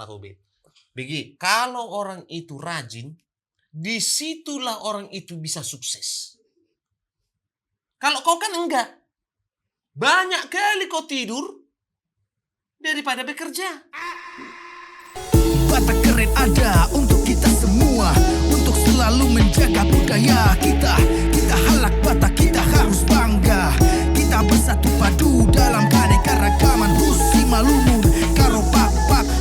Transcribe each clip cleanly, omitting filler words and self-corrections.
masalah hobi. Begi, kalau orang itu rajin, disitulah orang itu bisa sukses. Kalau kau kan enggak. Banyak kali kau tidur daripada bekerja. Batak keren ada untuk kita semua, untuk selalu menjaga budaya kita. Kita halak Batak, kita harus bangga. Kita bersatu padu dalam keanekaragaman. Husi Malumur, Karo Pak,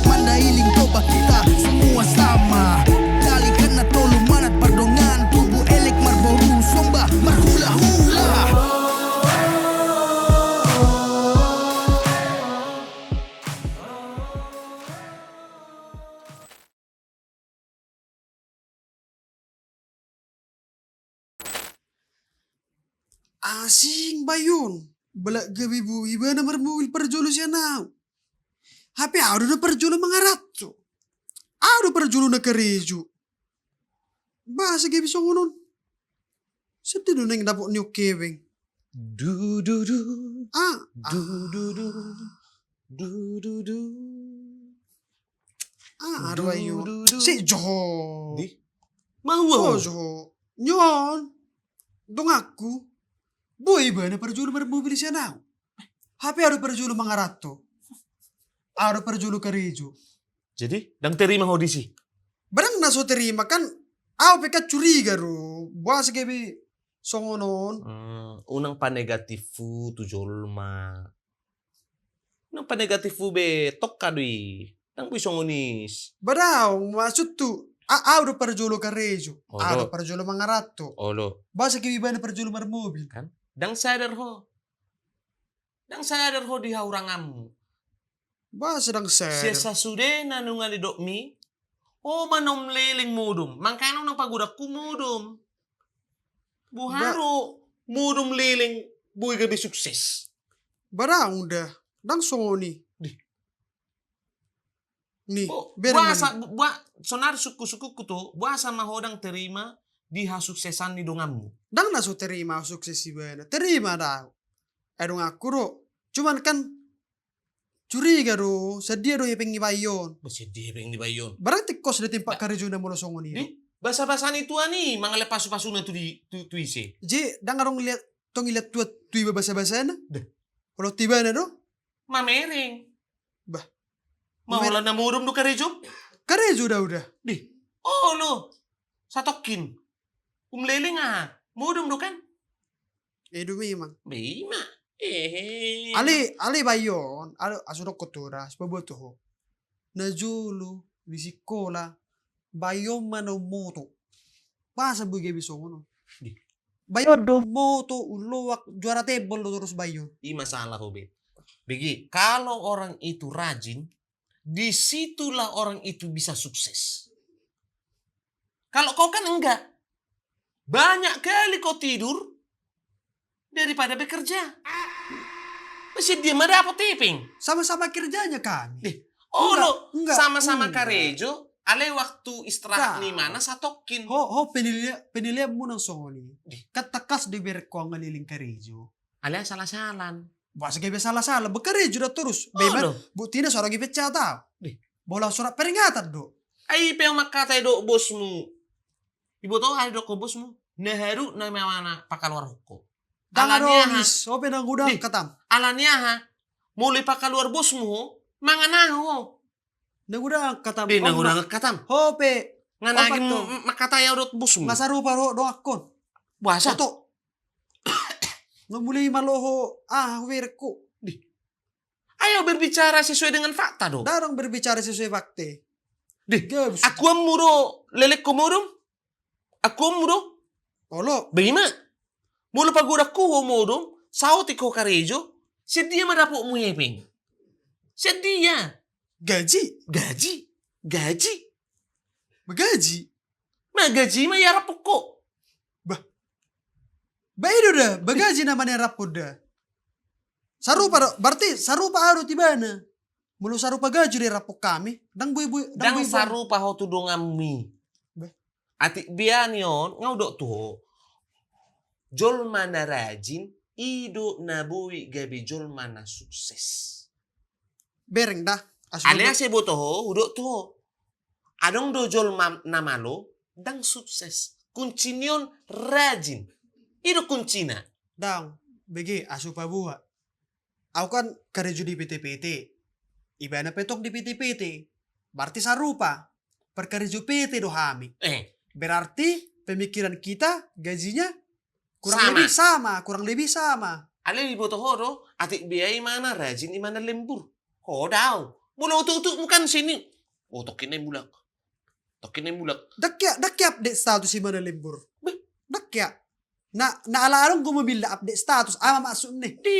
Mandailing Toba, kita semua sama. Dali kena tolu manat pardongan, tubuh elek marboru somba marhula-hula. Asing bayun. Balak gabi bu iba na marmuil perjolo siya na. Happy ado na perjolo mga ratso. Ado perjolo na karejo. Basa gabi sa ngunon. Sa tino na yung napok niyo keving. Du du du. Ah. Du du du. Du du du. Ado ayo. Si Joho. Di? Mau Oh Joho. Nyon. Dong aku. Boy ba na perjolo marmuil siya na. Happy ado perjolo mga ratso. Ado perjolo karejo. Jadi, dang terima audisi. Barang naso terima kan, peka curiga ro. Buas gabi songonon. Unang panegatifu tu jolma. Unang panegatifu be tok kadui. Nang bisongonis. Badaw, maksud tu, do perjolo karejo. Oh, Do do. perjolo mga ratto. Olo. Basa gabi ba na perjolo marmobil. Kan? Dang sadar ho. Dang sadar ho di haurangamu. Basa dang Siya ser. sa sudena nung alidok mi. O manom leling mudum. Mangkano ng pagudak kumudum. Buharo. Mudum leling. Buhay gabi sukses. Badaw udah, dang songoni. Di. Ni, Oh, berang buasa, man. sonar suku-suku kuto, buasa mahodang terima di hasuksesan ni dongamu. Dang naso terima sukses si bana. Terima daw. Dong aku ro. Cuman kan, curiga ro. Sedia do yepeng ibayon. Bersedih beng di bayon. Barang tikos na timpak karejo na mo songoni. Di, basa-basan itu ani, mga lepas-pasuna tu di tu isi. Je, dang arong lihat tong ilat tuat tui babasa-basa na. Deh. Kalau tiba na do, Mamering. Bah. Mahola na murum do karejo. karejo udah. Di, oh lo, satokin. Umleling ah, murum do kan? Edu memang. Bima. Ali bayon, asudok kotora, sebuah tuh. Najulu, di sekolah, bayon mana moto. Pasa buge bisongono. Di. Bayon do moto, ulowak, juara tebol lo terus bayon. Ini masalah Hobi. Begi, kalau orang itu rajin, disitulah orang itu bisa sukses. Kalau kau kan enggak. Banyak kali kau tidur daripada bekerja. Masih dia mana apa tiping? Sama-sama kerjanya kami. Oh Enggak, lo, enggak, sama-sama enggak. karejo. Ale waktu istirahat Enggak. di mana satokin. Ho penilaian mo ng songoni. Di. Katakas di berko ang ngaliling karejo. Ale salah-salan. Basa gabi salah-salah, bekarejo na terus. Oh, Beban, no. butina sorang gipit siya tao. Di. Bola surat peringatan do. Ay, pe yung makatay do bosmu. Ibu tahu ada do ko bosmu. Naharu na mana pakaluar huko. Tangan Alanya ha. omis, open ang gudang Di. katam. Alanya ha. Muli pakaluar bosmu ho. Manganaho. Nagudang katam. Di nangurang katam. Hope, Nga Opat naging to. makatayaw do bosmu. masarupa ro do akon. Buasa. Soto. Ngamuli maloho, werko. Ayo berbicara sesuai dengan fakta do. Darang berbicara sesuai fakte. Di. Gabs. Aku amuro lelek komorum. Aku amuro. Olo, Bima. Mula pagudak ko homorum. Sauti ko karejo. Sedia madapo mo yeping. Sedia. gaji. Gaji. Magaji. Magaji mayarap ko. Baido dah, bagaji naman yang rapod dah. Sarupa, berarti sarupa aro tibana. Mulu sarupa gaji di rapok kami. Dang buy-buy. Dang buy-buy. sarupa ho tudungan mi. Bah. Ati biyan yon, ngaudok to. Jol mana rajin, ido na buwi gabi jol mana sukses. Bereng dah. Alea se boto ho, hudok to. Adong dojol namalo, dang sukses. Kuncinion rajin. Itu kuncina. Dang, bege asu pabuha. Aku kan kerja di PT-PT. Ibana petok di PT-PT. Berarti sarupa. Perkerja PT do hami. Berarti pemikiran kita gajinya kurang lebih sama. Ale di boto ho do, atik biaya mana rajin mana lembur. Ho daw. Mula utuk bukan sini. Oh tokin bulak. Dakya update status si mana lembur. Dakya. Na ala-along gumambil update status. Ama masuk nih. Di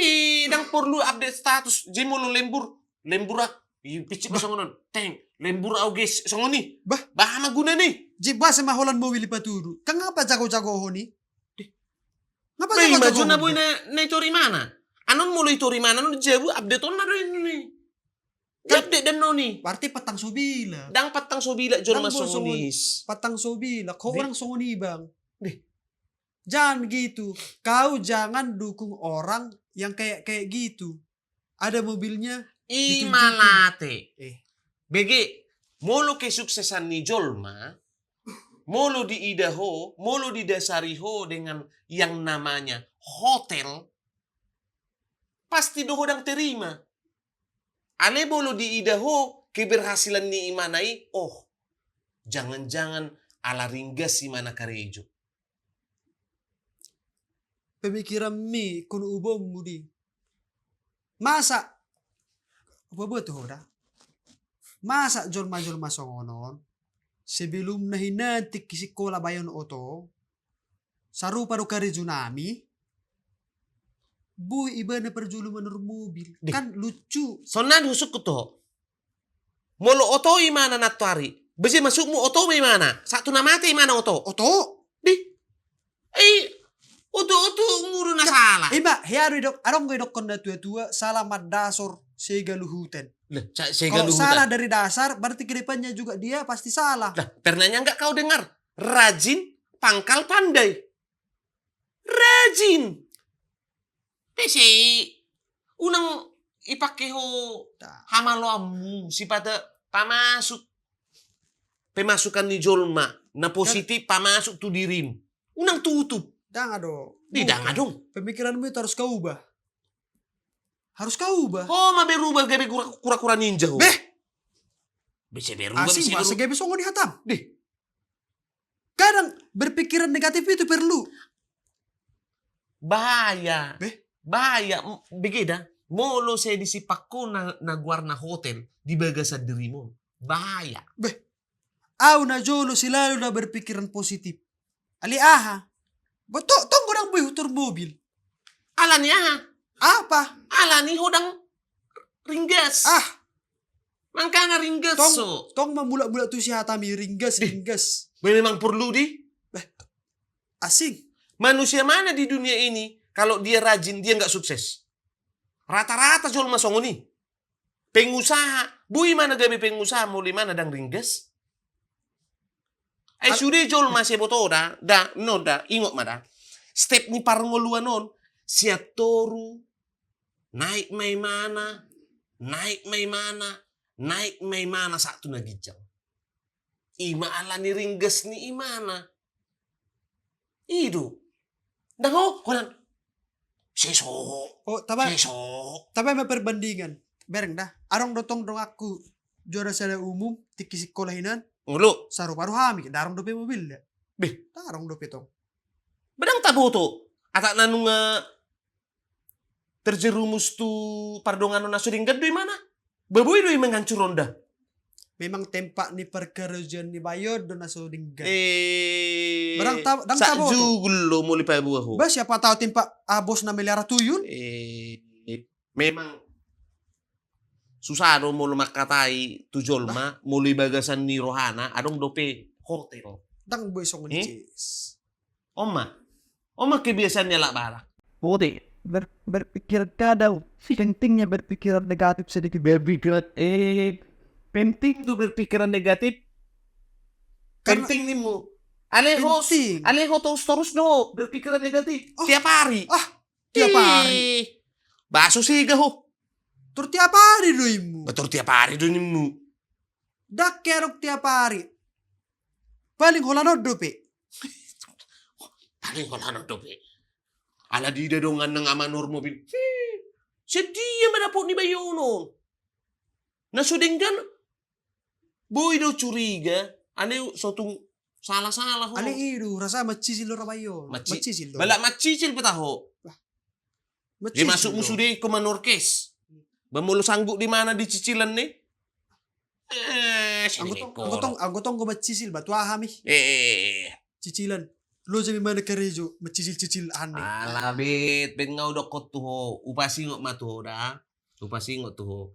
dang perlu update status. Jimo lo lembur. Lembur ah. Picit ko songonon. Teng. Lembur au guys. Songoni. Bah maguna nih. Jiba sama Holland mau willy paturu. Kang apa jago-jago ho nih? Ngapa May jago-jago maju na ho boy na itori mana? Anon mulai itori mana? Anon jabu update on na rin nih. Update dan noni. Berarti petang sobila. Dang patang sobila jol Dang masongonis. Patang sobila. Kau Di- orang songoni bang. Jangan begitu. Kau jangan dukung orang yang kayak gitu. Ada mobilnya. Imalate. Eh. BG, molo kesuksesan ni Jolma, molo diidaho, molo didasariho dengan yang namanya hotel, pasti dohodang terima. Ale bolo diidaho, keberhasilan ni Imanai, jangan-jangan ala ringgas si mana karejo. Pemikiran mi kun ubom mudi. Masa apa betul dah? Masa jolma songonon sebelum nahinantik kisikola bayon oto sarupa do karejo nami buy iba na perjulu manur mobil. Dih. Kan lucu. Sonan husuk ko to. Molo oto imana natwari. Besi masukmu oto imana. Satu namate imana oto. Oto. Di. Oto nguru na salah. Iba, hiari dok, arong gue dok konda tua-tua salah madasor sega luhuten. Saya Kalau salah dari dasar, berarti ke depannya juga dia pasti salah. Lah, pernahnya enggak kau dengar? Rajin, pangkal pandai. Rajin. Si unang ipakeho hamalo amu si pada pemasukan ni Jolma na positif pamasuk tu dirim. Unang tutup. Jangan dong. Tidak dong. Pemikiranmu itu harus kau ubah. Harus kau ubah. Oh, ma berubah gabe kura-kura ninja. Beh, Bisa berubah, asing bisa bahasa berubah. gabe songo dihatam. Dih. Kadang berpikiran negatif itu perlu. Bahaya. Beh. Bahaya. Begeda. Molo saya disipakko na guarna hotel di bagasa dirimo. Bahaya. Au na jolo selalu na berpikiran positif. Ali aha. Betul, tunggu orang boy hutur mobil. Alani Apa? Alani hodang ringgas. Mangkana ringgas so. Tong memulak-mulak tu si hatami ringgas. Memang perlu di. Asing. Manusia mana di dunia ini kalau dia rajin dia nggak sukses. Rata-rata jual masongo nih. Pengusaha. Bui mana gabe pengusaha mulai mana dang ringgas. Sudah jual masih botoda. Ingot mada. Step ni parngoluan non. Siatoru. Naik may mana satu nagijang. Ima ala ni ringgas ni imana. Ido. Dango, kolan. Seso. Tapi perbandingan. Bereng dah. Arong dotong dong aku. Juara saya umum. Tiki sekolahinan. Ngulu. Saru paru hami. Darong dope mobil ya. Beh. Darong dope tong. Bedang taboto. Atak nanunga terjerumus tu pardongan na suding gado mana? Baboy do menghancur ronda. Memang tempat ni perkerjaan ni bayod do na suding gado. Barang dang taboto. Jugulo muli pa buaho. Ba siapa tahu tempat bos na miliara tuyul? Memang susah do mulu makatai tu jolma muli bagasan ni rohana adong dope hotel. Dang boy song ni cis. Oma kebiasaannya lah barak. Boleh berpikir kadang pentingnya berpikiran negatif sedikit berpikiran Penting tuh berpikiran negatif. Karena- Penting nih mu. Aleho terus do berpikiran negatif tiap hari. Tiap hari. Baso sih gaho. Tur tiap hari doimu. Betul tiap hari donimu. Dak kerok tiap hari. Paling hola dope. Paling kalau dope. Ala di dadongan ng amanor mobil. Sedih madapot ni Bayono. Nasudinggan. Boy daw curiga. Ano sotung salah-salah ho. Ale idu rasa macisil lo rabayo. Macisil lo. Balak macicil pa taho. Dia masuk musuh deh ke Manorkes. Bamulo sanggup di mana di cicilan nih? Anggotong go macisil ba? Tua hami. Cicilan. Lo jadi mana kerejo macicil-cicil aneh. Alabit, ben nga udah kot tuho. Upasi ngot matuho dah. Upasi ngot tuho.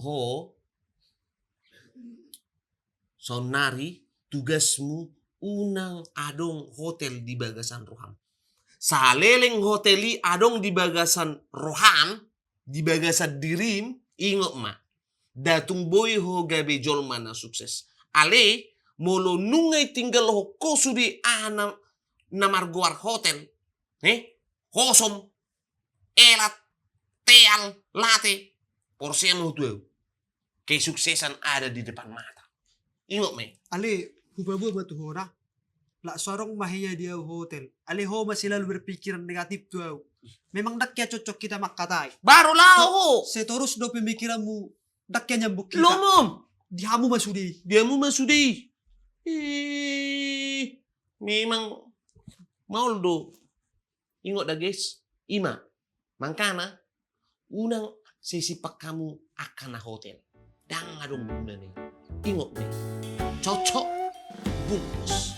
Ho. Sonari, tugasmu unang adong hotel di Bagasan Roham. Saleleng hoteli adong di Bagasan Roham, di Bagasan Dirim, ingot ma. Datung boy ho gabe jolma na sukses. Ale, molo nungay tinggal ho kosu di anam namarguar hotel. Kosom, elat, teal, late. Porsian ho tuh. Kesuksesan ada di depan mata. Ingot me. Ale, hubabu ba tu hora? La sorong mahiya dia hotel. Ale ho masih lalu berpikiran negatif tuh. Memang dak ya cocok kita makatai. Baru lau. Seterus do pemikiranmu dak ya nyambuk kita. Lomom. Dihamu masudi. Diamu masudi. Memang mauldo. Ingot dah guys. Ima. Mangkana. Unang sisipak kamu akan na hotel. Dang adong muna nih. Ingot nih. Cocok. Bungkus.